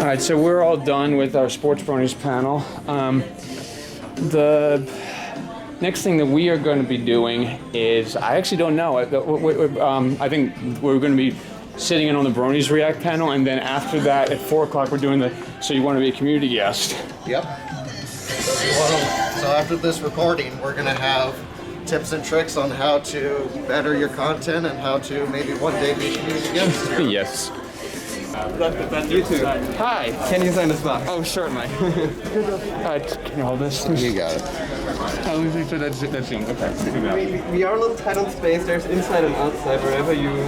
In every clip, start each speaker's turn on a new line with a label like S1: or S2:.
S1: All right, so we're all done with our Sports Bronies panel. The next thing that we are going to be doing is, I actually don't know. I think we're going to be sitting in on the Bronies React panel, and then after that, at 4 o'clock, we're doing the So You Want to Be a Community Guest.
S2: Yep. So after this recording, we're going to have tips and tricks on how to better your content and how to maybe one day be a community guest.
S1: Yes.
S3: You too.
S1: Hi.
S3: Can you sign this box?
S1: Oh, certainly. Can you hold this?
S2: You got it.
S1: Oh, so that's Zoom. Okay.
S3: We are a little tight on space. There's inside and outside, wherever you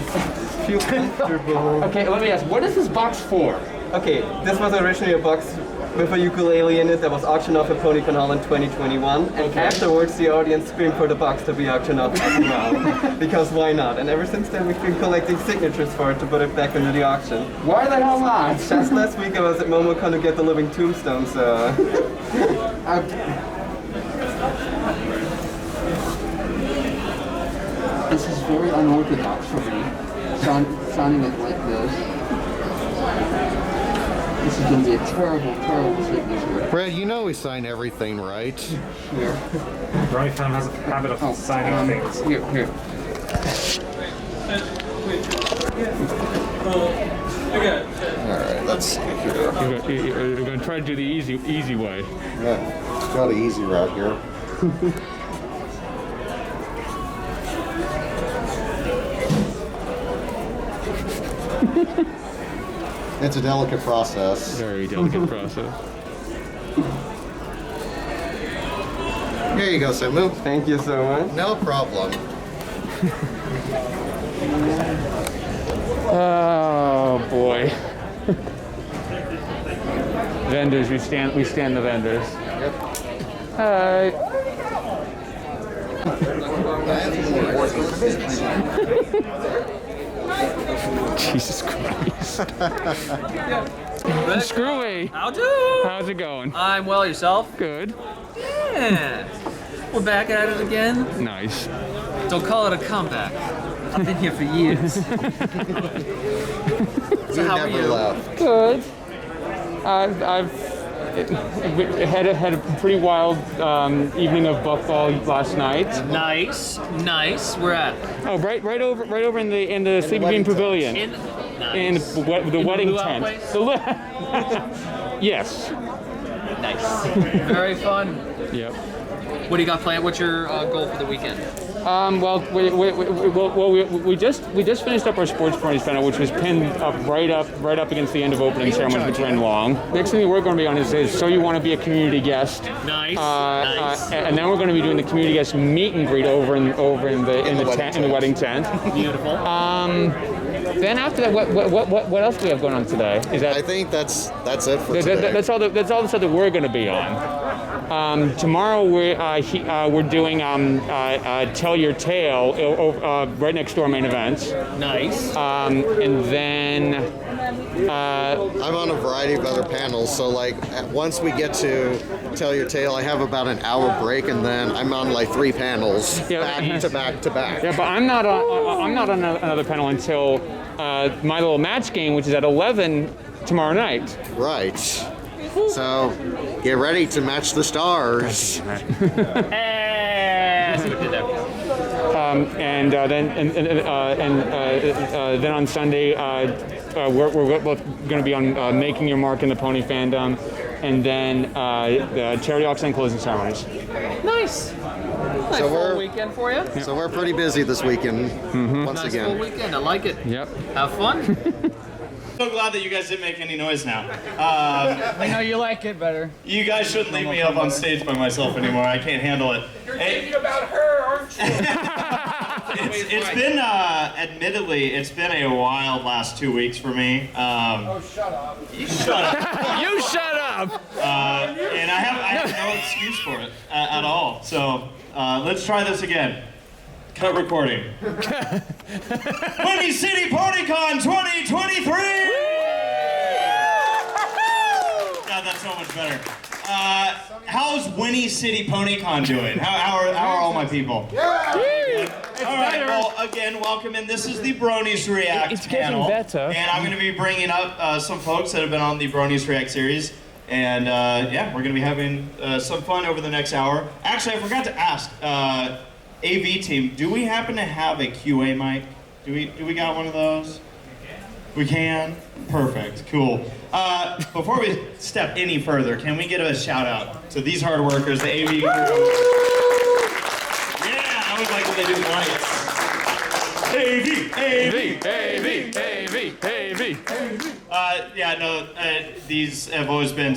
S3: feel comfortable.
S1: Okay, let me ask, what is this box for?
S3: Okay, this was originally a box with a ukulele in it that was auctioned off at PonyCon Hall in 2021. And afterwards, the audience screamed for the box to be auctioned off as well. Because why not? And ever since then, we've been collecting signatures for it to put it back into the auction.
S1: Why the hell not?
S3: Just last week, I was at MomoCon to get the living tombstone, so...
S1: This is very unorthodox for me, signing it like this. This is going to be a terrible, terrible signature.
S2: Brad, you know we sign everything, right?
S1: Here.
S4: Brony Fan has a habit of signing things.
S1: Here.
S2: Alright, let's see here.
S1: You're going to try to do the easy way.
S2: Yeah, got an easy route here. It's a delicate process.
S1: Very delicate process.
S2: Here you go, Simu.
S3: Thank you so much.
S2: No problem.
S1: Oh boy. Vendors, we stand the vendors.
S2: Yep.
S1: Hi. Jesus Christ. Screwy.
S5: How do?
S1: How's it going?
S5: I'm well, yourself?
S1: Good.
S5: Yeah. We're back at it again.
S1: Nice.
S5: Don't call it a comeback. I've been here for years. So how are
S2: Never
S5: you?
S2: left.
S1: Good. I've had a pretty wild evening of buffball last night.
S5: Nice. We're at
S1: Oh, right over in the Sleepy Bean Pavilion. In the wedding
S5: luau
S1: tent.
S5: place?
S1: Yes.
S5: nice. Very fun.
S1: Yep.
S5: What do you got planned? What's your goal for the weekend?
S1: Well, we just finished up our Sports Bronies panel, which was pinned up right up against the end of opening ceremony, which ran long. Next thing we're going to be on is So You Want to Be a Community Guest.
S5: Nice.
S1: And then we're going to be doing the community guest meet and greet over in the wedding tent.
S5: Beautiful.
S1: Then after that, what else do we have going on today? Is that?
S2: I think that's it for today.
S1: That's all the stuff that we're going to be on. Tomorrow we're doing Tell Your Tale right next to our main event.
S5: Nice.
S1: And then
S2: I'm on a variety of other panels, so like once we get to Tell Your Tale, I have about an hour break, and then I'm on like 3 panels back to back to back.
S1: Yeah, but I'm not on another panel until my little match game, which is at 11 tomorrow night.
S2: Right. So get ready to match the stars.
S5: Hey, I see what you did there.
S1: And then on Sunday, we're both going to be on Making Your Mark in the Pony Fandom, and then the charity auction and closing ceremonies.
S5: Nice. Nice
S2: So
S5: full weekend for you.
S2: So we're pretty busy this weekend. Once
S5: Nice
S2: again.
S5: full weekend. I like it.
S1: Yep.
S5: Have fun.
S6: So glad that you guys didn't make any noise now.
S7: I know you like it better.
S6: You guys shouldn't leave me up on stage by myself anymore. I can't handle it.
S7: You're thinking about her, aren't you?
S6: It's been, admittedly, it's been a wild last 2 weeks for me.
S7: Oh, shut up.
S6: You shut up.
S1: You shut up!
S6: And I have no excuse for it at all. So let's try this again. Cut recording. Whinny City PonyCon 2023! God, that's so much better. How's Whinny City PonyCon doing? How are all my people?
S7: Yeah!
S6: All right, well, again, welcome in. This is the Bronies React
S1: It's getting
S6: panel.
S1: better.
S6: And I'm going to be bringing up some folks that have been on the Bronies React series. And yeah, we're going to be having some fun over the next hour. Actually, I forgot to ask, AV team, do we happen to have a QA mic? Do we got one of those? We can? Perfect, cool. Before we step any further, can we get a shout out to these hard workers, the AV crew? Yeah, I would like when they do lights. Yeah, no, these have always been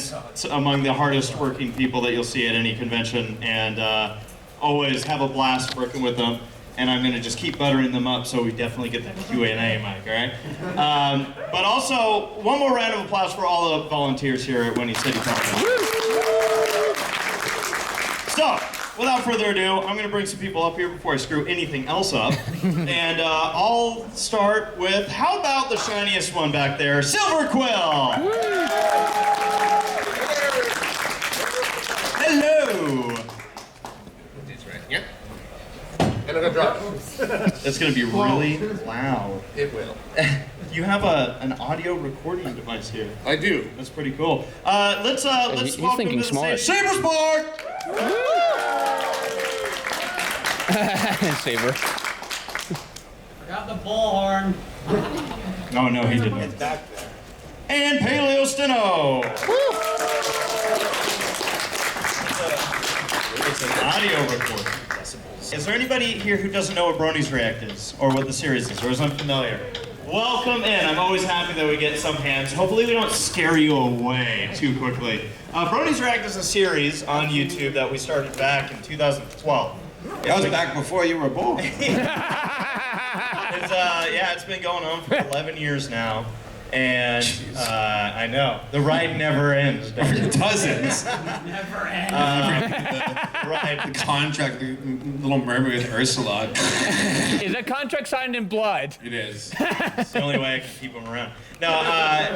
S6: among the hardest working people that you'll see at any convention, and always have a blast working with them. And I'm gonna just keep buttering them up so we definitely get that Q&A mic, all right? But also, one more round of applause for all the volunteers here at Whinny City. So, without further ado, I'm gonna bring some people up here before I screw anything else up. And I'll start with, how about the shiniest one back there, Silver Quill? Hello.
S8: And I'm gonna drop it.
S6: It's gonna be really loud.
S8: It will.
S6: You have an audio recording device here.
S8: I do.
S6: That's pretty cool. Let's
S1: he's
S6: welcome
S1: thinking
S6: to the
S1: smart.
S6: stage, Saber Spark!
S1: Saber.
S7: Got the bullhorn.
S6: Oh no, he didn't.
S8: It's back there.
S6: And Paleo Steno. It's an audio recording. Is there anybody here who doesn't know what Bronies React is, or what the series is, or is unfamiliar? Welcome in. I'm always happy that we get some hands. Hopefully we don't scare you away too quickly. Bronies React is a series on YouTube that we started back in 2012.
S8: That was back before you were born.
S6: It's been going on for 11 years now. And I know the ride never ends.
S8: It doesn't.
S7: Never ends.
S6: Right.
S8: The contract, the Little Mermaid with Ursula.
S1: Is that contract signed in blood?
S8: It is.
S6: It's the only way I can keep them around. No,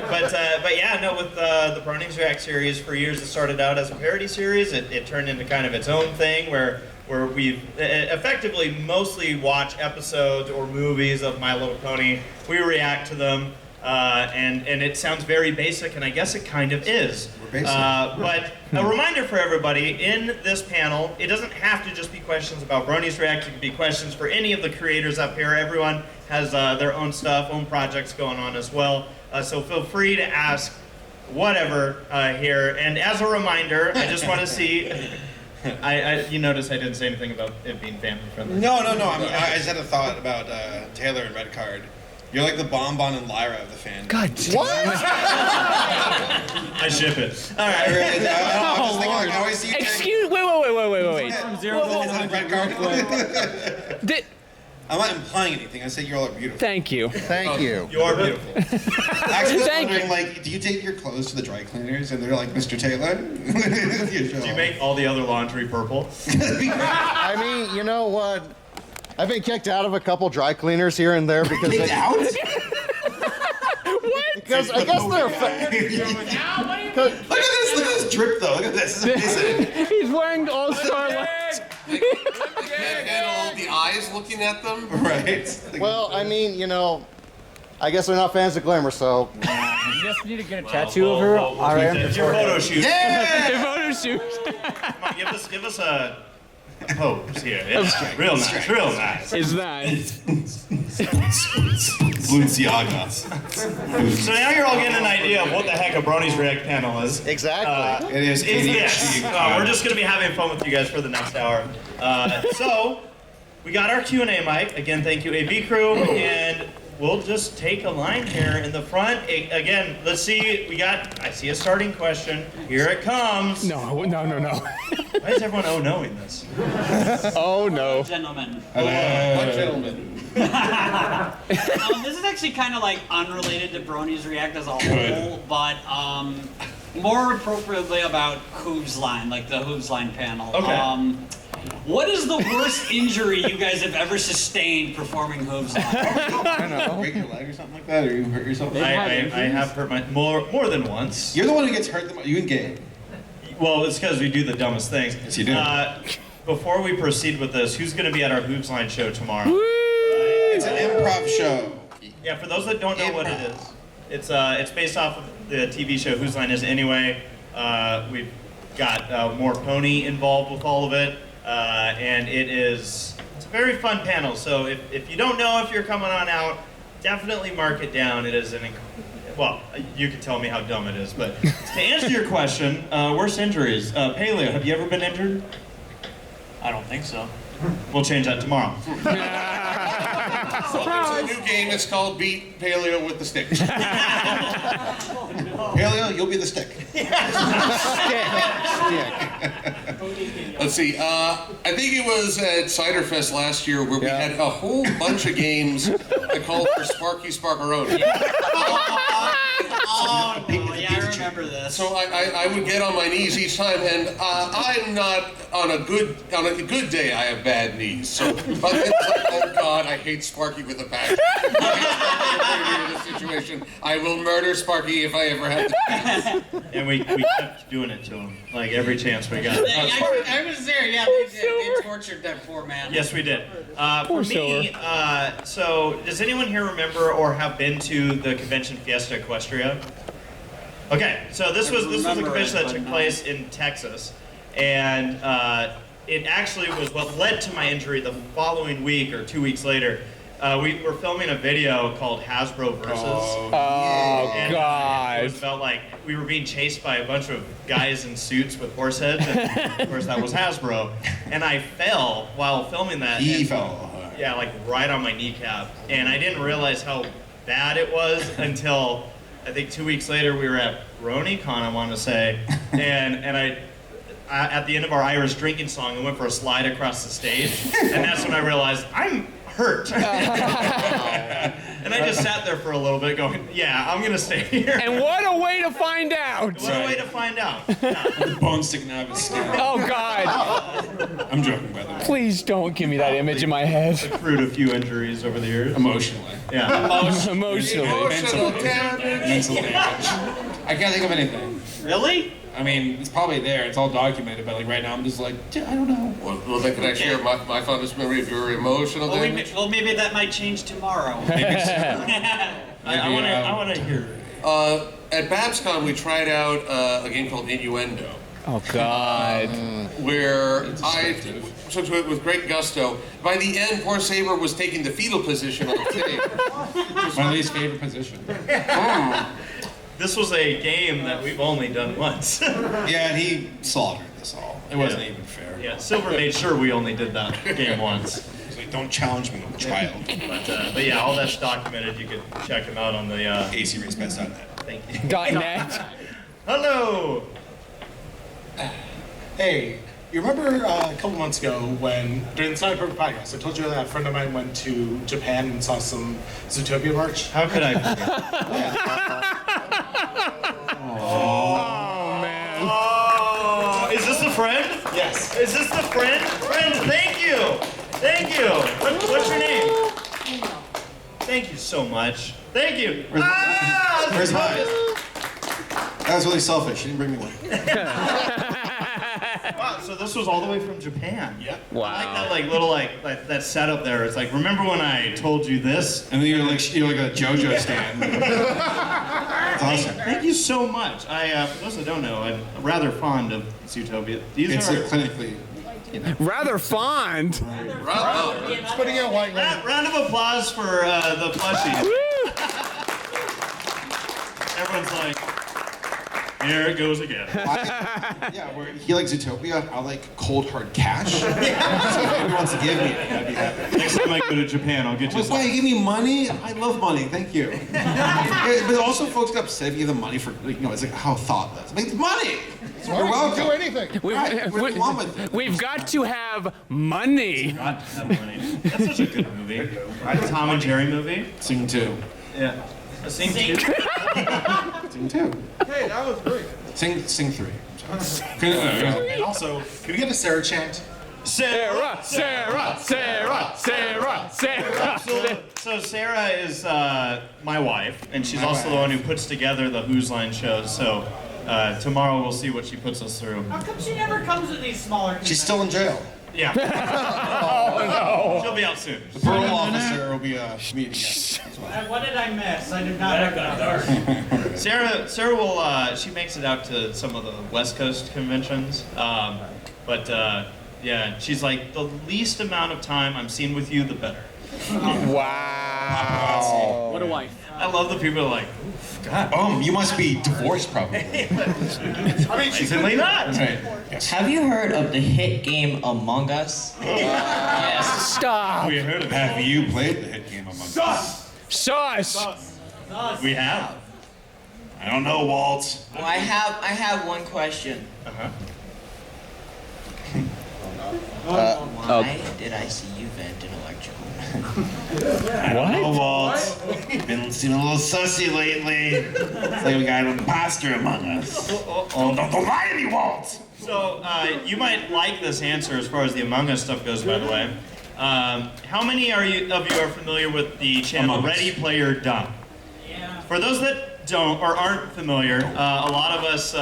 S6: but yeah, no. With the Bronies React series, for years it started out as a parody series. It turned into kind of its own thing where we've effectively mostly watch episodes or movies of My Little Pony. We react to them. And it sounds very basic, and I guess it kind of is.
S8: We're basic.
S6: But a reminder for everybody, in this panel, it doesn't have to just be questions about Bronies React. It can be questions for any of the creators up here. Everyone has their own stuff, own projects going on as well. So feel free to ask whatever here. And as a reminder, I just want to see... you notice I didn't say anything about it being family friendly.
S8: No. I just had a thought about Taylor and Red Card. You're like the Bonbon and Lyra of the fan.
S1: God, what?
S6: I ship it. All right.
S8: I'm just thinking, like, I always see you.
S1: Excuse. Wait.
S8: From zero to Red Card. I'm not implying anything. I said you all are beautiful.
S1: Thank you.
S2: Thank you.
S6: You are beautiful.
S8: Actually, I was
S1: Thank
S8: wondering, like, do you take your clothes to the dry cleaners and they're like, Mr. Taylor?
S6: Do you make all the other laundry purple?
S2: I mean, you know what? I've been kicked out of a couple dry cleaners here and there because
S8: Kicked out?
S1: What?
S2: because I guess they're
S8: Look at this drip though. Look at this.
S1: He's wearing all-star lights.
S9: And the eyes looking at them.
S8: Right.
S2: well, I mean, you know, I guess they're not fans of glamour, so
S7: You just need to get a tattoo of her. All right.
S6: It's your photo shoot.
S8: Yeah!
S1: Your photo shoot.
S6: Come on, give us a pose here. It's real nice, real nice.
S1: Is that?
S8: Balenciaga.
S6: So now you're all getting an idea of what the heck a Bronies React panel is.
S2: exactly.
S8: It is
S6: It's this.
S8: ADHD.
S6: We're just going to be having fun with you guys for the next hour. So we got our Q&A mic. Again, thank you, AV crew. And we'll just take a line here in the front. Again, let's see. I see a starting question. Here it comes.
S1: No.
S6: Why is everyone knowing this?
S1: Oh no.
S10: Gentlemen.
S8: Gentlemen.
S10: This is actually kind of like unrelated to Bronies React as a whole, but more appropriately about Hooves Line, like the Hooves Line panel.
S6: Okay.
S10: What is the worst injury you guys have ever sustained performing Hooves Line?
S8: I don't know. Break your leg or something like that, or you hurt yourself.
S6: I have hurt my more than once.
S8: You're the one who gets hurt the most. You and Gabe.
S6: Well, it's because we do the dumbest things.
S8: Yes, you do.
S6: before we proceed with this, who's going to be at our Hooves Line show tomorrow?
S8: It's an improv show.
S6: Yeah, for those that don't know what it is, it's based off of the TV show Whose Line Is It Anyway. We've got more Pony involved with all of it, and it's a very fun panel. So if you don't know if you're coming on out, definitely mark it down. It is well, you can tell me how dumb it is, but to answer your question, worst injuries. Paleo, have you ever been injured?
S10: I don't think so.
S6: We'll change that tomorrow.
S9: So there's a new game. It's called Beat Paleo with the Stick.
S8: Paleo, you'll be the stick.
S9: Let's see. I think it was at Cider Fest last year where we had a whole bunch of games that called for Sparky Sparkaroni.
S10: Oh, no, yeah, I remember this.
S9: So I would get on my knees each time, and I'm not on a good day. I have bad knees. So it's like, oh God, I hate Sparky with a passion. In this situation, I will murder Sparky if I ever have to.
S6: And we kept doing it to him, like every chance we got.
S10: I was there, yeah, they tortured that poor man.
S6: Yes, we did. For me, so does anyone here remember or have been to the convention Fiesta Equestria? Okay, so this was a convention that took place in Texas, and it actually was what led to my injury the following week or 2 weeks later. We were filming a video called Hasbro Versus.
S1: Oh, God.
S6: It was about like we were being chased by a bunch of guys in suits with horse heads, and of course that was Hasbro. And I fell while filming that.
S8: He fell.
S6: Yeah, like right on my kneecap. And I didn't realize how bad it was until I think 2 weeks later we were at BronyCon, I want to say, and I at the end of our Irish drinking song, I went for a slide across the stage, and that's when I realized I'm hurt. And I just sat there for a little bit going, yeah, I'm gonna stay here.
S1: And what a way to find out!
S6: What a way to find out.
S8: The bone sticking out of his skin.
S1: Oh God!
S8: I'm joking, by the way.
S1: Please don't give me that image in my head.
S6: Accrued a few injuries over the years.
S8: Emotionally.
S6: Yeah.
S1: Emotionally.
S9: Emotional damage.
S8: Mental damage. I can't think of anything.
S10: Really?
S8: I mean, it's probably there. It's all documented, but like right now, I'm just like, I don't know.
S9: Well, then can I share my fondest memory of your emotional damage?
S10: Well, maybe that might change tomorrow.
S6: I want to hear.
S9: At BabsCon, we tried out a game called Innuendo.
S1: Oh God!
S9: Where I took to it with great gusto. By the end, poor Saber was taking the fetal position on the table.
S8: My least favorite position.
S6: This was a game that we've only done once.
S8: Yeah, and he slaughtered us all. It wasn't even fair.
S6: Yeah, Silver made sure we only did that game once.
S8: He's like, don't challenge me, child.
S6: But yeah, all that's documented. You can check them out on the
S8: acracebets.net.
S6: Thank you.
S1: .net.
S6: Hello.
S11: Hey, you remember a couple months ago when, during the Sonic Perfect podcast, I told you that a friend of mine went to Japan and saw some Zootopia merch?
S6: How could I?
S1: Oh man!
S6: Oh, is this the friend?
S11: Yes.
S6: Is this the friend? Friend, thank you. Thank you. What's your name? Thank you so much. Thank you.
S8: Where's mine? That was really selfish. She didn't bring me one.
S6: Wow, so this was all the way from Japan.
S11: Yep.
S1: Wow.
S6: I like that little that setup there. It's like, remember when I told you this?
S8: And then you're like a JoJo stand. It's awesome.
S6: Thank you so much. For those that don't know, I'm rather fond of Zootopia.
S8: It's clinically.
S1: Rather fond.
S11: It's putting out white light.
S6: Round of applause for the plushies. Everyone's like, here it goes again.
S8: He likes Zootopia. I like cold hard cash. So if anyone wants to give me it, I'd be happy.
S6: Next time I go to Japan, I'll get you some.
S8: Why, you give me money? I love money, thank you. But also folks get upset if you give them money for, it's like, how thoughtless. Make money! You're welcome.
S11: Do anything.
S1: We've got to have money.
S6: Got to have money. That's such a good movie. Tom and Jerry movie.
S8: Sing 2.
S6: Yeah. Sing 2.
S8: Sing 2.
S11: Hey, that was great.
S8: Sing 3.
S11: And also, can we get a Sarah chant?
S1: Sarah, Sarah, Sarah, Sarah, Sarah.
S6: So Sarah is my wife, and she's also the one who puts together the Whose Line shows. So tomorrow we'll see what she puts us through.
S7: How come she never comes to these smaller
S8: She's still in jail.
S6: Yeah.
S1: Oh,
S6: She'll be out soon.
S8: The parole officer will be meeting us.
S10: What did I miss? I did not recognize.
S6: Sarah will, she makes it out to some of the West Coast conventions. Yeah, she's like, the least amount of time I'm seen with you, the better.
S1: Wow.
S7: What a wife.
S6: I love the people who are like, oof, God.
S8: You must be divorced, probably.
S6: Amazingly not.
S8: Right. Yes.
S12: Have you heard of the hit game Among Us?
S1: Yes. Stop.
S8: We heard of it. Have you played the hit game Among Us?
S1: Sus.
S6: We have.
S8: I don't know, Walt.
S12: Well, I have one question. Why did I see you vent in electrical?
S8: I don't know, Walt. Been seeming a little sussy lately. It's like we got an imposter among us. Don't lie to me, Walt.
S6: So, you might like this answer as far as the Among Us stuff goes, by the way. How many of you are familiar with the channel Ready Player Dumb?
S10: Yeah.
S6: For those that don't or aren't familiar, a lot of us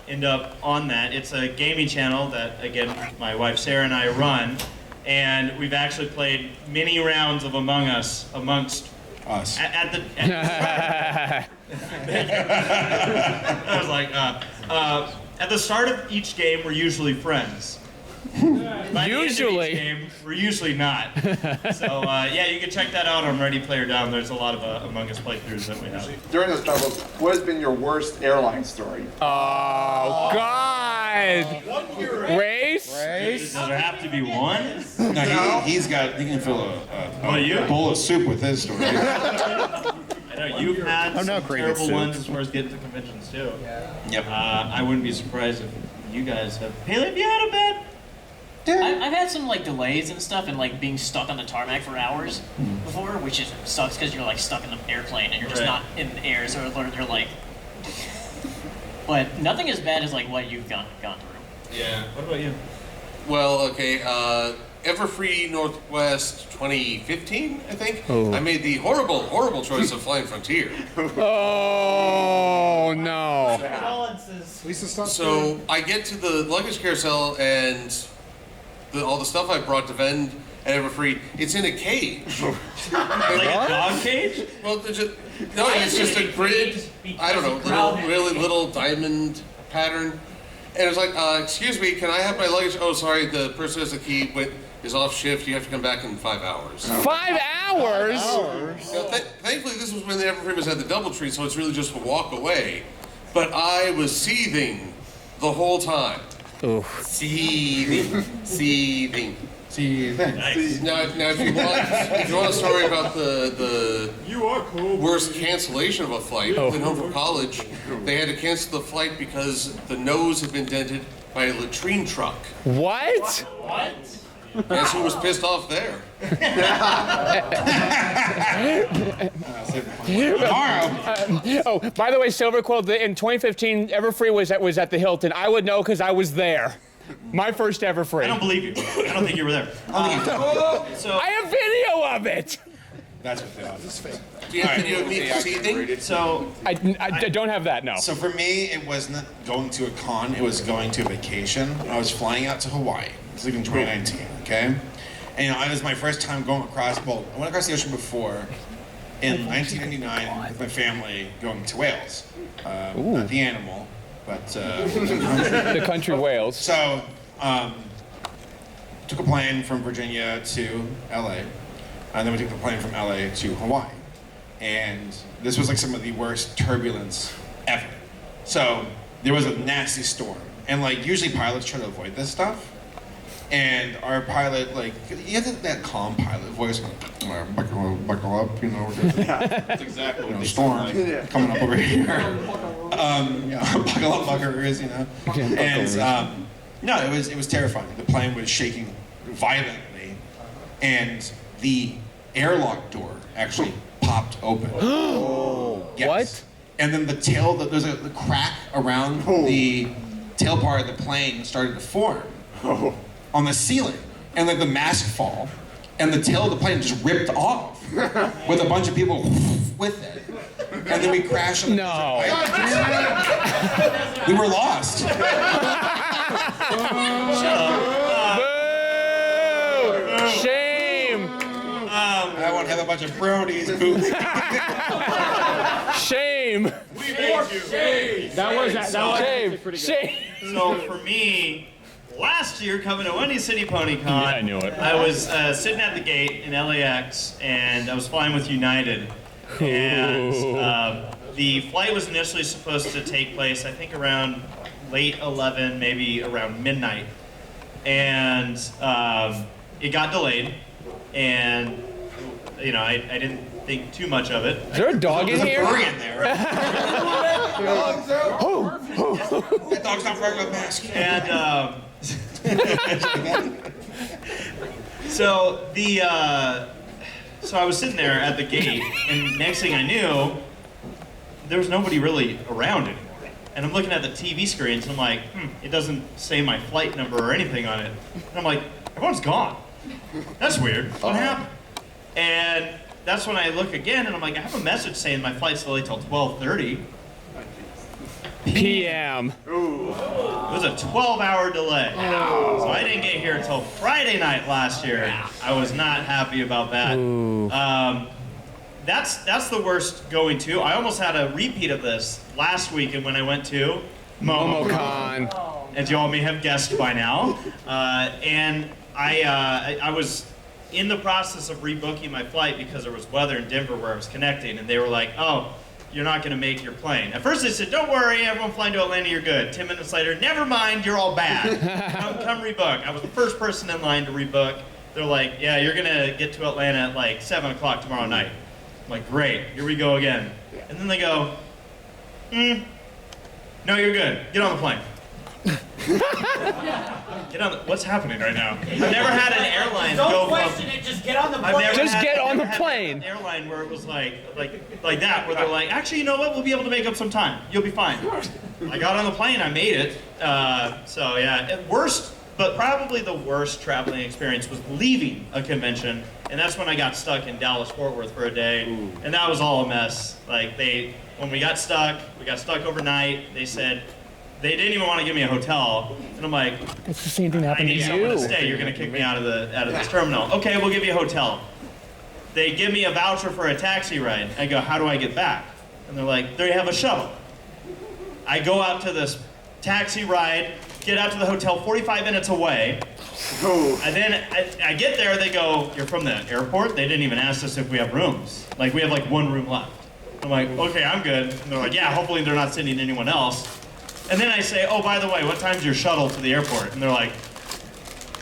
S6: end up on that. It's a gaming channel that, again, my wife Sarah and I run, and we've actually played many rounds of Among Us amongst
S8: us.
S6: I was like, at the start of each game, we're usually friends. By the end of each game, we're usually not. So yeah, you can check that out on Ready Player Down. There's a lot of Among Us playthroughs that we have.
S13: During this trouble, what has been your worst airline story?
S1: Oh, God. Race?
S6: Does there have to be one?
S8: No, he can fill a bowl of soup with his story.
S6: I know you've had some terrible ones as far as getting to conventions too.
S8: Yep.
S6: I wouldn't be surprised if you guys have. Haley, have you had a bad?
S7: I've had some like delays and stuff, and like being stuck on the tarmac for hours before, which is sucks because you're like stuck in the airplane and you're just not in the air, so they're like. But nothing as bad as like what you've gone through.
S6: Yeah. What about you?
S9: Well, okay. Everfree Northwest 2015, I think.
S1: Oh.
S9: I made the horrible choice of flying Frontier.
S1: Oh, no.
S9: So I get to the luggage carousel and all the stuff I brought to vend at Everfree, it's in a cage.
S6: Like a dog cage?
S9: Well, it's just a grid. I don't know, really little diamond pattern. And it was like, excuse me, can I have my luggage? Oh, sorry, the person who has the key is off shift. You have to come back in 5 hours.
S1: 5 hours?
S9: Thankfully, this was when the Everfree was at the Doubletree, so it's really just a walk away. But I was seething the whole time.
S1: Oof.
S9: Seething.
S6: Nice.
S9: Now, if you want a story about the worst cancellation of a flight, I went home from college. They had to cancel the flight because the nose had been dented by a latrine truck.
S1: What?
S9: Guess who was pissed off there?
S1: Oh, by the way, Silver Quill, in 2015, Everfree was at the Hilton. I would know because I was there. My first Everfree.
S6: I don't believe you. I don't think you were there.
S1: So I have video of it.
S8: That's what they are. It's fake.
S9: Do you have video of me seething?
S1: So I don't have that, no.
S8: So for me, it wasn't going to a con, it was going to a vacation. I was flying out to Hawaii. This was like in 2019, okay? And it was my first time going across, well, I went across the ocean before in 1999 with my family going to Wales. Not the animal, but
S1: the country Wales.
S8: So, took a plane from Virginia to LA, and then we took the plane from LA to Hawaii. And this was like some of the worst turbulence ever. So, there was a nasty storm. And like, usually pilots try to avoid this stuff. And our pilot, like, you have that calm pilot voice, buckle up, you know.
S13: That's exactly what they
S8: storm coming up over here. Buckle up, buckaroos, you know. And no, it was terrifying. The plane was shaking violently, and the airlock door actually popped open. Yes.
S1: What?
S8: And then the tail, there's a crack around the tail part of the plane started to form on the ceiling, and like the mask fall, and the tail of the plane just ripped off with a bunch of people with it, and then we crashed on the we were lost.
S6: Shut up.
S8: with a bunch of bronies. Boom.
S1: Shame.
S6: That was
S1: Shame.
S6: pretty good.
S1: Shame.
S6: So for me, last year coming to Whinny City PonyCon,
S1: Yeah, I knew it.
S6: I was sitting at the gate in LAX, and I was flying with United, and the flight was initially supposed to take place, I think, around late 11, maybe around midnight, and it got delayed, and you know, I didn't think too much of it.
S1: Is there a dog in here?
S8: There's a furry in there. That dog's not wearing a mask.
S6: And so I was sitting there at the gate, and next thing I knew, there was nobody really around anymore. And I'm looking at the TV screens, and I'm like, it doesn't say my flight number or anything on it. And I'm like, everyone's gone. That's weird. What happened? And that's when I look again, and I'm like, I have a message saying my flight's delayed till 12:30
S1: PM.
S6: Ooh. It was a 12-hour delay. So I didn't get here until Friday night last year. I was not happy about that. That's the worst going to. I almost had a repeat of this last weekend when I went to
S1: MomoCon.
S6: as you all may have guessed by now. And I was in the process of rebooking my flight because there was weather in Denver where I was connecting, and they were like, oh, you're not going to make your plane. At first they said, don't worry, everyone flying to Atlanta, you're good. 10 minutes later, never mind, you're all bad. Come rebook. I was the first person in line to rebook. They're like, yeah, you're going to get to Atlanta at like 7 o'clock tomorrow night. I'm like, great, here we go again. And then they go, no, you're good. Get on the plane. Get on the, what's happening right now? I've never had an airline
S10: Don't question it, just get on the plane.
S1: Get on the plane.
S6: An airline where it was like that, where they're like, actually, you know what? We'll be able to make up some time. You'll be fine. I got on the plane. I made it. So yeah, worst, but probably the worst traveling experience was leaving a convention, and that's when I got stuck in Dallas-Fort Worth for a day, and that was all a mess. Like when we got stuck overnight. They said. They didn't even want to give me a hotel, and I'm like,
S1: it's the same thing that happened to
S6: I need somewhere to stay. You're going to kick me out of this terminal. Okay, we'll give you a hotel. They give me a voucher for a taxi ride. I go, how do I get back? And they're like, there you have a shuttle. I go out to this taxi ride, get out to the hotel 45 minutes away. And then I get there, they go, you're from the airport? They didn't even ask us if we have rooms. Like, we have like one room left. I'm like, okay, I'm good. And they're like, yeah, hopefully they're not sending anyone else. And then I say, oh, by the way, what time's your shuttle to the airport? And they're like,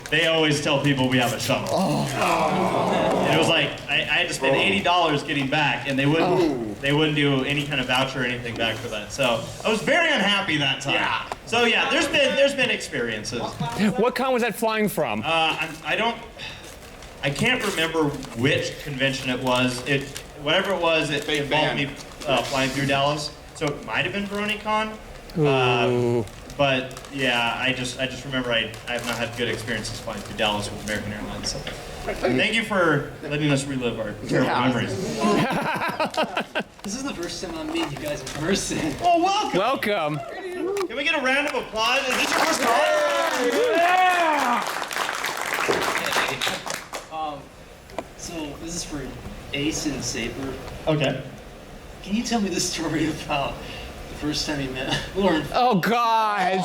S6: they always tell people we have a shuttle. And it was like, I had to spend $80 getting back, and they wouldn't do any kind of voucher or anything back for that. So I was very unhappy that time. Yeah. So yeah, there's been experiences.
S1: What con was that flying from?
S6: I can't remember which convention it was. Whatever it was, it involved me flying through Dallas. So it might have been BronyCon. But yeah, I just remember I have not had good experiences flying through Dallas with American Airlines. So thank you for letting us relive our terrible memories.
S14: This is the first time I'm meeting you guys in person.
S6: Oh, welcome!
S1: Welcome.
S6: Can we get a round of applause? Is this your first call?
S14: Yeah! So this is for Ace and Saber.
S6: Okay.
S14: Can you tell me the story about the first time you met Lauren?
S1: Oh God!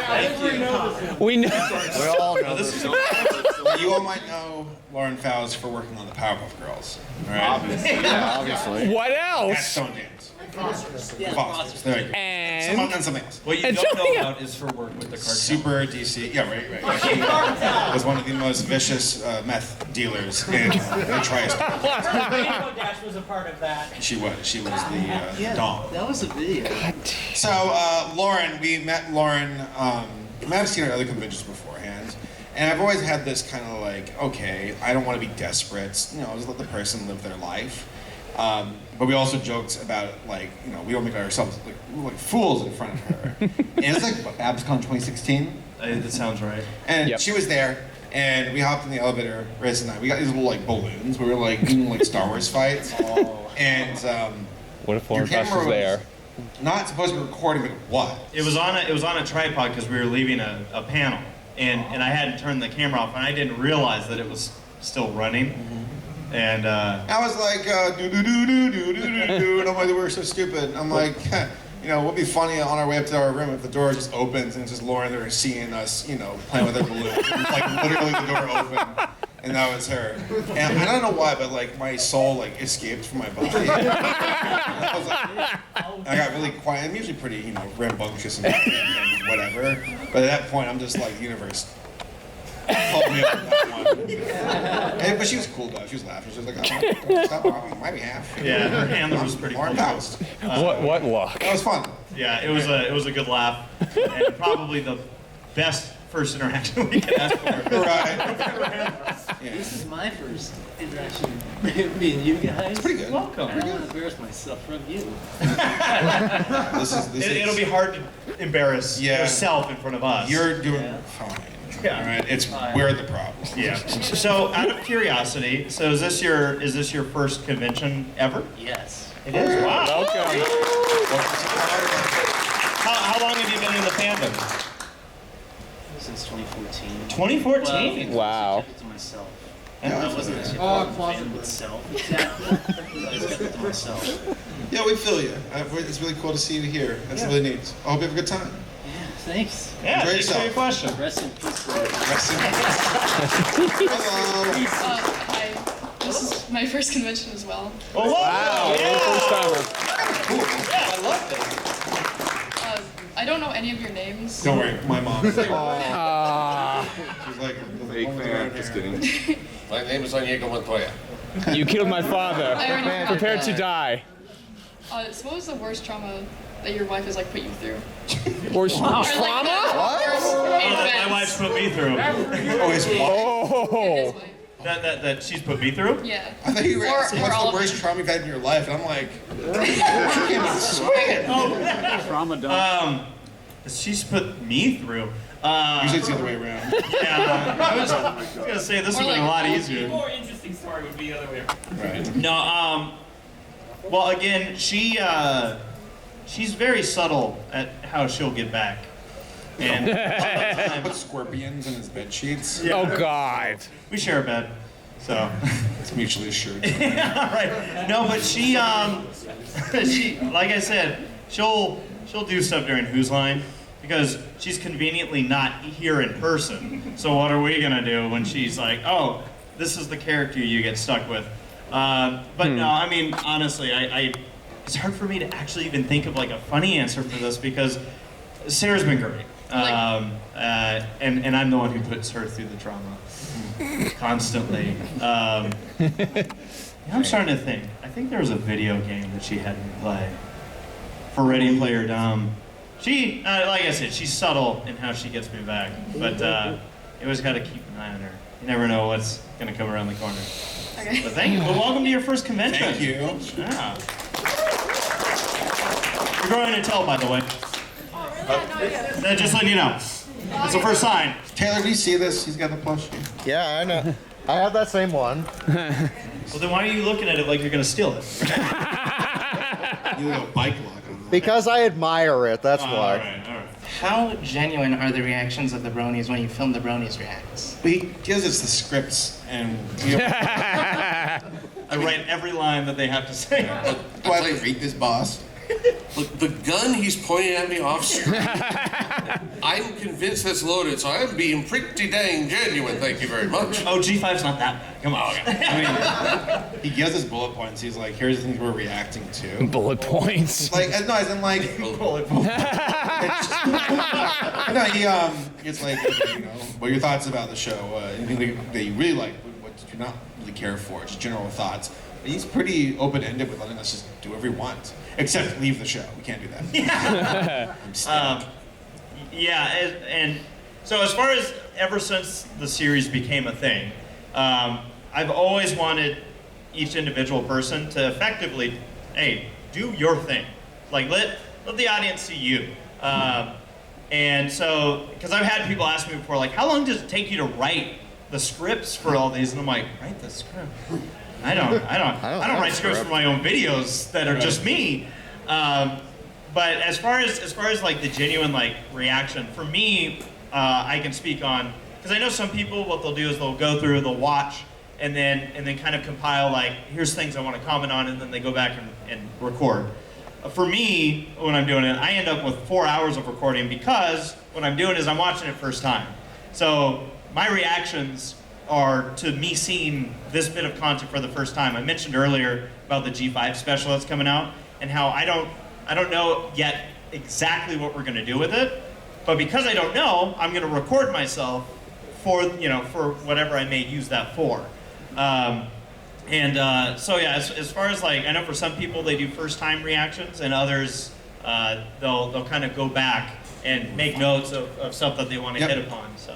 S14: Thank you.
S1: We know.
S8: We all know this. You all might know Lauren Fowles for working on the Powerpuff Girls. Right?
S2: Obviously.
S1: What else?
S8: Stone Dance.
S14: Yeah,
S8: Fosters. There you go.
S1: And
S8: Someone done something else.
S6: What you don't know about is her work with the cartel.
S8: Super DC. Yeah, right. She was one of the most vicious meth dealers in the tri-state.
S10: Rainbow Dash was a part of that.
S8: She was the Dom.
S14: That was a video.
S8: So Lauren, we met Lauren. I've seen her at other conventions beforehand, and I've always had this kind of like, okay, I don't want to be desperate. Just let the person live their life. But we also joked about like, we don't make ourselves like fools in front of her. And it's like what, AbsCon 2016.
S6: That sounds right.
S8: And she was there, and we hopped in the elevator. Riz and I, we got these little like balloons. We were like doing like Star Wars fights. And
S1: what if Lauren Fowles was there?
S8: Not supposed to be recording, but what?
S6: It was on a tripod because we were leaving a panel, and I hadn't turned the camera off, and I didn't realize that it was still running. And
S8: I was like, do do do do do do do, and I'm like, we're so stupid. I'm like, you know, it would be funny on our way up to our room if the door just opens and it's just Lauren there seeing us, you know, playing with her balloon. Like literally the door opened, and that was her. And I don't know why, but like my soul like escaped from my body. I was like, I got really quiet. I'm usually pretty, you know, rambunctious and whatever. But at that point, I'm just like, the universe called me up on that one. And, but she was cool though. She was laughing. She was like, oh, stop on my behalf.
S6: yeah, her handler was pretty cool.
S1: What luck?
S8: That was fun.
S6: Yeah, it was a good laugh, and probably the best first interaction we could ask for.
S8: Right.
S14: This is my first interaction with me and you guys.
S8: It's pretty good.
S14: Welcome. I don't want to embarrass myself from you.
S6: It'll be hard to embarrass yourself in front of us.
S8: You're doing fine.
S6: Yeah.
S8: All right. It's we're the problem.
S6: Yeah. So, out of curiosity, so is this your first convention ever?
S14: Yes.
S6: It is. Wow.
S1: Welcome.
S6: How long have you been in the fandom?
S14: Since 2014.
S6: 2014.
S14: Well,
S1: Wow.
S14: I kept it to myself.
S8: Yeah,
S14: I wasn't actually fan of itself. Exactly. I just kept it to myself.
S8: Yeah, we feel you. It's really cool to see you here. That's really neat. I hope you have a good time.
S14: Yeah, thanks.
S6: Yeah,
S8: Enjoy
S6: thanks for your
S8: yourself.
S6: question.
S14: Rest in peace, brother.
S8: Rest in peace. Hello.
S15: Hi. This is my first convention as well.
S6: Oh,
S1: Wow.
S6: yeah.
S1: First timer.
S6: Yeah, I love this.
S15: I don't know any of your names.
S8: Don't worry, my mom. She's like,
S13: Big fan. Just kidding.
S9: My name is Onyeka Montoya.
S1: You killed my father.
S15: I already forgot
S1: Prepare
S15: that.
S1: to die.
S15: So what was the worst trauma that your wife has like put you through?
S1: Worst
S15: Or, like,
S1: trauma?
S15: worst
S6: My wife's put me through.
S8: Oh, his wife.
S1: Oh.
S6: That she's put me through?
S15: Yeah.
S8: I thought you were asking
S15: Or
S8: what's
S15: all
S8: the
S15: of
S8: worst trauma you've had in your life, and I'm like, you can't even swing.
S14: Trauma dump.
S6: She's put me through.
S8: Usually it's the other way around.
S6: Yeah, I was gonna say this would have been a lot easier.
S5: more interesting story would be the other way around.
S8: Right.
S6: No, well, again, she's very subtle at how she'll get back. And
S8: Put scorpions in his bed sheets.
S6: Yeah.
S1: Oh God.
S6: We share a bed, so
S8: it's mutually assured.
S6: Yeah, right. No, but she, like I said, she'll do stuff during Who's Line because she's conveniently not here in person. So what are we gonna do when she's like, oh, this is the character you get stuck with? But no, I mean, honestly, it's hard for me to actually even think of like a funny answer for this because Sarah's been great. And I'm the one who puts her through the trauma constantly. I'm starting to think. I think there was a video game that she had me play for Ready Player Dumb. She, like I said, she's subtle in how she gets me back, but you always got to keep an eye on her. You never know what's going to come around the corner.
S15: Okay.
S6: But thank you. Well, welcome to your first convention.
S8: Thank you.
S6: Yeah. You're growing to tell, by the way. Just letting you know. It's the first sign.
S8: Taylor, do you see this? He's got the plushie.
S2: Yeah, I know. I have that same one.
S6: Well, then why are you looking at it like you're going to steal it?
S8: You have a bike lock on that.
S2: Because I admire it, that's why.
S6: All right.
S16: How genuine are the reactions of the bronies when you film the bronies reacts?
S8: He gives us the scripts, and
S6: I write every line that they have to say.
S8: do I like read this, boss?
S9: Look, the gun he's pointing at me off screen, I'm convinced that's loaded, so I'm being pretty dang genuine, thank you very much.
S6: Oh, G5's not that bad. Come on.
S8: I mean, he gives us bullet points. He's like, here's the things we're reacting to.
S1: Bullet points.
S8: Like, no, as in like,
S6: Bullet points.
S8: no, it's like, you know, what are your thoughts about the show? Anything that you really like, what did you not really care for? Just general thoughts. But he's pretty open-ended with letting us just do whatever we want. Except leave the show. We can't do that. I'm stuck.
S6: And so as far as ever since the series became a thing, I've always wanted each individual person to effectively, hey, do your thing. Like let the audience see you. And so, because I've had people ask me before, like, how long does it take you to write the scripts for all these? And I'm like, write the script. I don't write scripts for my own videos that are just me. But as far as like the genuine like reaction, for me, I can speak on, because I know some people, what they'll do is they'll go through, they'll watch and then kind of compile like, here's things I want to comment on, and then they go back and record. For me, when I'm doing it, I end up with 4 hours of recording because what I'm doing is I'm watching it first time. So my reactions are to me seeing this bit of content for the first time. I mentioned earlier about the G5 special that's coming out and how I don't know yet exactly what we're going to do with it, but because I don't know, I'm going to record myself for whatever I may use that for. So yeah, as far as like, I know for some people they do first time reactions, and others they'll kind of go back and make notes of stuff that they want to hit upon. So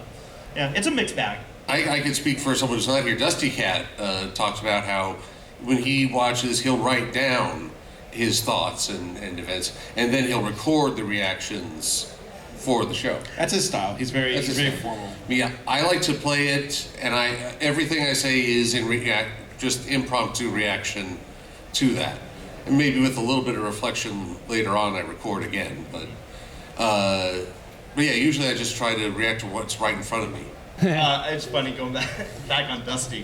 S6: yeah, it's a mixed bag.
S9: I can speak for someone who's not here. Dusty Cat talks about how when he watches, he'll write down his thoughts and events, and then he'll record the reactions for the show.
S17: That's his style. He's very formal.
S9: Yeah, I like to play it, and everything I say is just impromptu reaction to that. And maybe with a little bit of reflection later on, I record again. But yeah, usually I just try to react to what's right in front of me.
S6: It's funny going back on Dusty.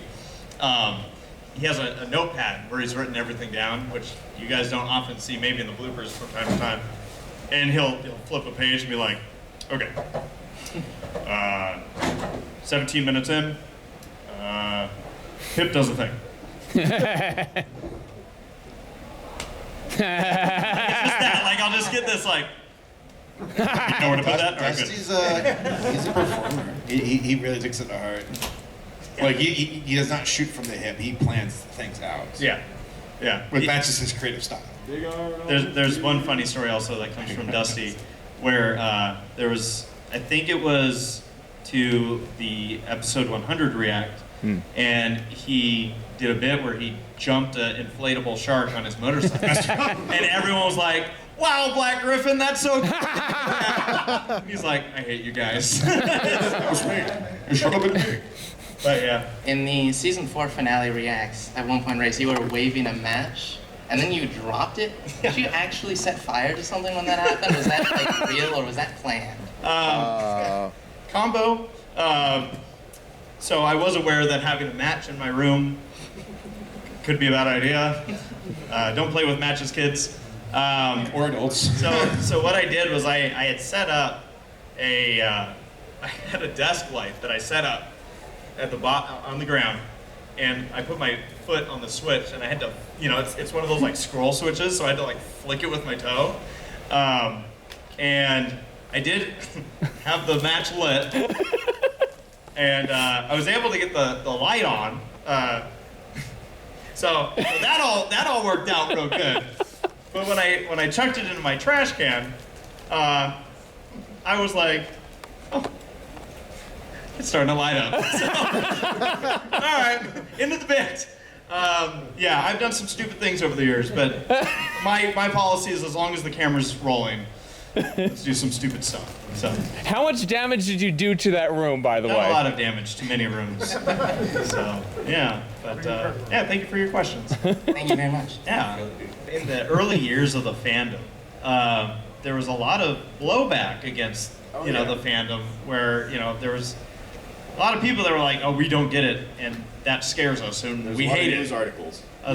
S6: He has a notepad where he's written everything down, which you guys don't often see, maybe in the bloopers from time to time. And he'll flip a page and be like, okay, 17 minutes in, Pip does a thing. It's just that, like, I'll just get this, like, you know where to put that?
S17: Dusty's he's a performer. He really takes it to heart. Like, he does not shoot from the hip. He plans things out.
S6: Yeah.
S17: But that's just his creative style.
S6: There's one funny story also that comes from Dusty, where there was, I think it was to the episode 100 React, and he did a bit where he jumped an inflatable shark on his motorcycle, and everyone was like, "Wow, Black Griffin, that's so cool." He's like, "I hate you guys." That was me. You shut up and me. But yeah.
S16: In the season 4 finale reacts, at one point, Race, you were waving a match, and then you dropped it. Did you actually set fire to something when that happened? Was that like real, or was that planned?
S6: Combo. So I was aware that having a match in my room could be a bad idea. Don't play with matches, kids.
S17: Or adults.
S6: So what I did was I had set up I had a desk light that I set up at the on the ground, and I put my foot on the switch, and I had to, it's one of those like scroll switches, so I had to like flick it with my toe, and I did have the match lit, and I was able to get the light on, so that all worked out real good. But when I chucked it into my trash can, I was like, oh, it's starting to light up. So, all right, into the bit. Yeah, I've done some stupid things over the years, but my policy is as long as the camera's rolling, let's do some stupid stuff. So,
S1: how much damage did you do to that room, by the way?
S6: Not a lot of damage to many rooms. So, yeah, but yeah, thank you for your questions.
S16: Thank you very much.
S6: Yeah, in the early years of the fandom, there was a lot of blowback against the fandom, where there was a lot of people that were like, "Oh, we don't get it," and that scares us, and we hate it.
S17: News articles.
S6: I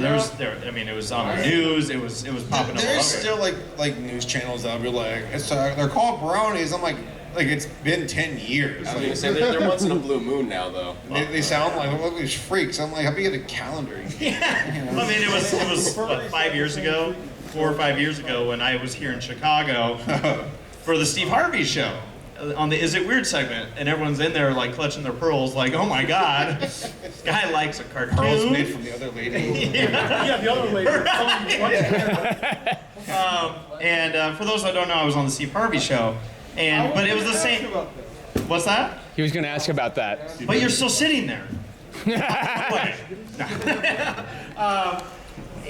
S6: mean, it was on the news. It was popping up.
S17: There's still like news channels that'll be like, they're called brownies. I'm like it's been 10 years.
S18: I was gonna say they're once in a blue moon now, though.
S17: They sound like, look at these freaks. I'm like, how do you get a calendar?
S6: Yeah. I mean, it was what, 5 years ago, 4 or 5 years ago, when I was here in Chicago for the Steve Harvey show on the Is It Weird segment, and everyone's in there like clutching their pearls, like, oh my god, this guy likes a cartoon.
S17: Pearls made from the other lady.
S6: Yeah, the other lady. And for those that don't know, I was on the Steve Harvey show, but it was the same. What's that?
S1: He was going to ask about that.
S6: But you're still sitting there.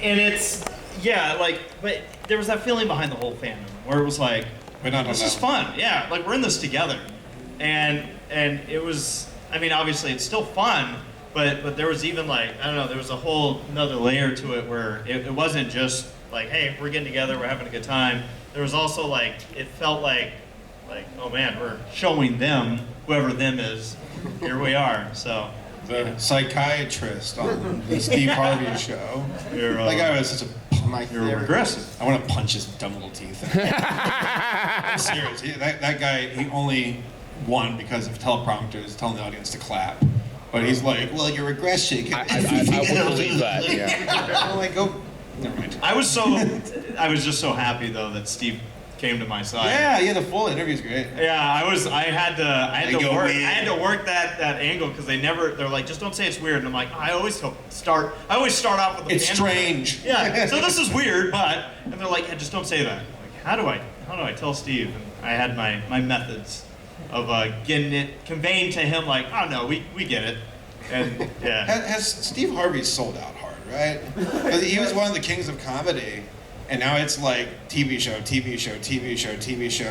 S6: And it's, yeah, like, but there was that feeling behind the whole fandom where it was like, this is fun. Yeah, like we're in this together. And it was, I mean, obviously it's still fun, but there was even like, I don't know, there was a whole another layer to it where it wasn't just like, hey, we're getting together, we're having a good time. There was also like, it felt like, oh man, we're showing them, whoever them is, here we are. So
S17: the psychiatrist on the Steve Harvey show. That guy was such a punk.
S6: You're regressive.
S17: I want to punch his dumb little teeth. I'm serious. That guy, he only won because of teleprompters telling the audience to clap. But he's like, well, you're regressing.
S1: I would believe that, yeah.
S17: I'm like, oh, never mind.
S6: I was just so happy though that Steve came to my side.
S17: Yeah, the full interview's great.
S6: Yeah, I had to work that angle because they're like, just don't say it's weird. And I'm like, I always start off with the
S17: It's strange.
S6: Yeah, so this is weird, and they're like, just don't say that. I'm like, how do I tell Steve? And I had my methods of conveying to him like, oh no, we get it. And yeah.
S17: Has Steve Harvey sold out hard, right? 'Cause he was one of the kings of comedy. And now it's like TV show.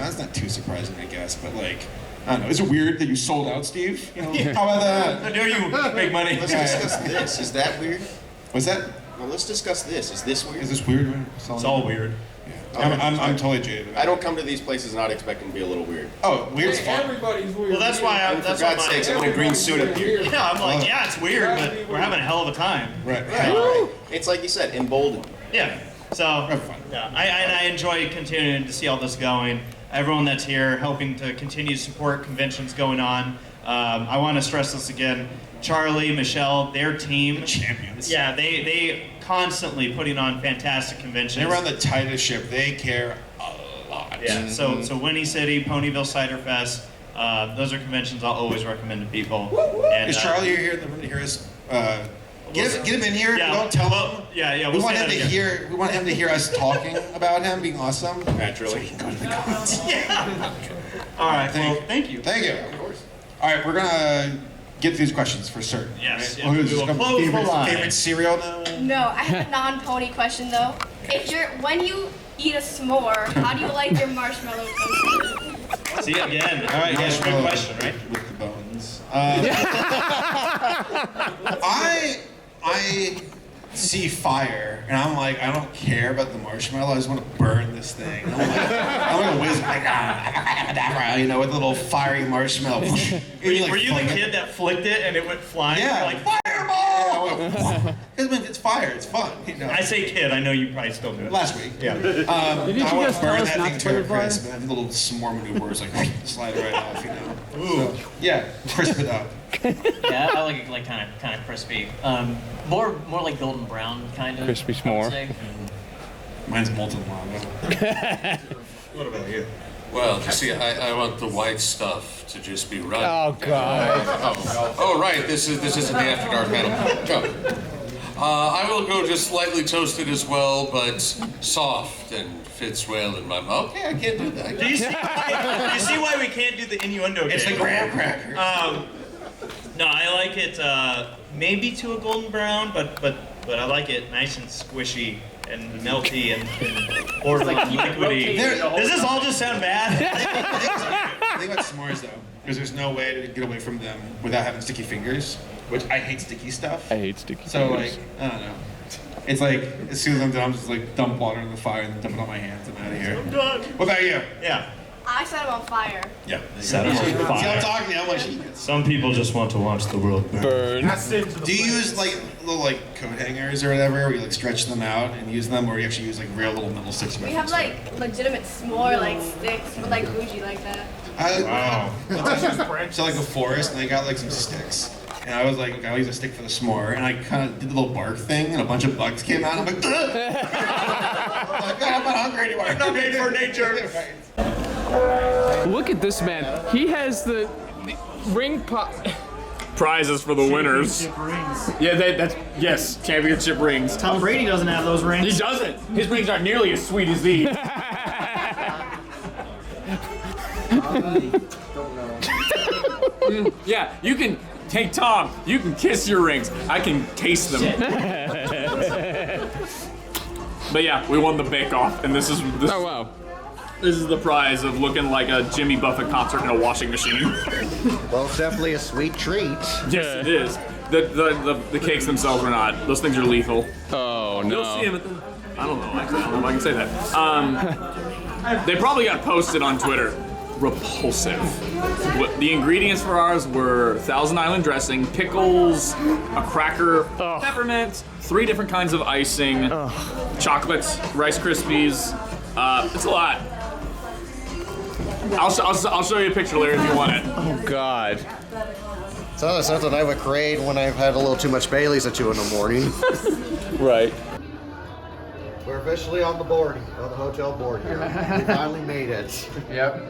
S17: That's not too surprising, I guess. But like, I don't know. Is it weird that you sold out, Steve? You know, how about that?
S6: How dare you make money?
S18: Let's discuss this. Is that weird?
S17: What's that?
S18: Well, let's discuss this. Is this weird?
S17: Is this weird?
S6: It's all weird.
S17: I'm totally jaded.
S18: I don't come to these places not expecting to be a little weird.
S17: Oh, weird's fun.
S14: Everybody's weird.
S6: Well, that's why
S18: For God's sakes, I'm in a green suit up here.
S6: Yeah, I'm like, yeah, it's weird, but we're having a hell of a time.
S17: Right.
S18: It's like you said, emboldened.
S6: Yeah. So, yeah, I enjoy continuing to see all this going. Everyone that's here helping to continue to support conventions going on. I want to stress this again. Charlie, Michelle, their team.
S17: The champions.
S6: Yeah, they constantly putting on fantastic conventions.
S17: They run the tightest ship. They care a lot.
S6: Yeah, so Whinny City, Ponyville Cider Fest, those are conventions I'll always recommend to people. And,
S17: Is Charlie here in the room to hear us? Get him in here.
S6: Yeah,
S17: Don't tell him.
S6: Yeah.
S17: We want him to hear. We want him to hear us talking about him being awesome.
S18: Naturally.
S17: So he can go to the comments.
S6: Yeah. All right. Thank you.
S17: Thank you. Of course. All right, we're gonna get to these questions for certain.
S6: Yes.
S17: Right?
S6: We will close the line.
S17: Favorite cereal now?
S15: No, I have a non-pony question though. When you eat a s'more, how do you like your marshmallow toasted?
S6: See again. All right, yes, good question, right?
S17: With the bones. I see fire, and I'm like, I don't care about the marshmallow. I just want to burn this thing. I'm like a wizard, like you know, with a little fiery marshmallow.
S6: Were you the kid that flicked it and it went flying?
S17: Yeah.
S6: You're like, fireball!
S17: Because it's fire, it's fun. You know?
S6: I say kid. I know you probably still do it.
S17: Last week.
S6: Yeah.
S17: I want to burn that thing to a crisp, and have little s'more maneuvers, like slide it right off, you know.
S6: Ooh.
S17: So, yeah, crisp it up.
S7: Yeah, I like it like kind of crispy. More like golden brown kind of.
S1: Crispy
S7: I would
S1: s'more.
S7: say.
S17: Mine's molten lava.
S6: What about you?
S9: Well, you see, I want the white stuff to just be right.
S1: Oh God.
S9: Oh, right. This isn't the After Dark panel. I will go just slightly toasted as well, but soft and fits well in my mouth. Okay, I can't do that.
S6: Do you see why we can't do the innuendo game?
S17: It's the graham cracker.
S6: No, I like it maybe to a golden brown, but I like it nice and squishy and melty and borderline liquidy. Does this all just sound bad?
S17: I think about s'mores though, because there's no way to get away from them without having sticky fingers, which I hate sticky stuff.
S1: I hate sticky
S17: So
S1: fingers.
S17: like, I don't know. It's like, as soon as I'm done, I'm just like dump water in the fire and then dump it on my hands. I'm out of here.
S6: I'm done.
S17: What about you?
S6: Yeah.
S15: I set them on fire.
S17: Yeah.
S6: Set 'em on
S17: See,
S6: fire.
S17: I'm talking to you, how much he gets.
S6: Some people just want to watch the world burn.
S17: Do you use like little like coat hangers or whatever, where you like stretch them out and use them, or you actually use like real little metal sticks?
S15: We have like legitimate s'more like sticks, but like bougie like that.
S6: Wow.
S17: So like the forest, and they got like some sticks. And I was like, okay, I'll use a stick for the s'more. And I kind of did the little bark thing, and a bunch of bugs came out. I'm like, ugh! I'm like, God, I'm not hungry anymore.
S6: I'm not made for nature.
S1: Look at this man. He has the ring prizes for the winners. Yeah, that's yes, championship rings.
S7: Tom Brady doesn't have those rings.
S1: He doesn't. His rings aren't nearly as sweet as these. Yeah, you can take Tom. You can kiss your rings. I can taste them. But yeah, we won the Bake Off, and this is oh wow. This is the prize of looking like a Jimmy Buffett concert in a washing machine.
S2: Well, it's definitely a sweet treat.
S1: Yes, it is. The cakes themselves are not. Those things are lethal. Oh no. You'll see them at the. I don't know. Actually, I don't know if I can say that. They probably got posted on Twitter.
S19: repulsive. The ingredients for ours were Thousand Island dressing, pickles, a cracker, peppermint, 3 different kinds of icing, chocolates, Rice Krispies. It's a lot. I'll show you a picture later if you want it.
S1: Oh God.
S2: It's not something I would create when I've had a little too much Bailey's at 2 in the morning.
S1: Right.
S2: We're officially on the board, on the hotel board here. We finally made it.
S1: Yep.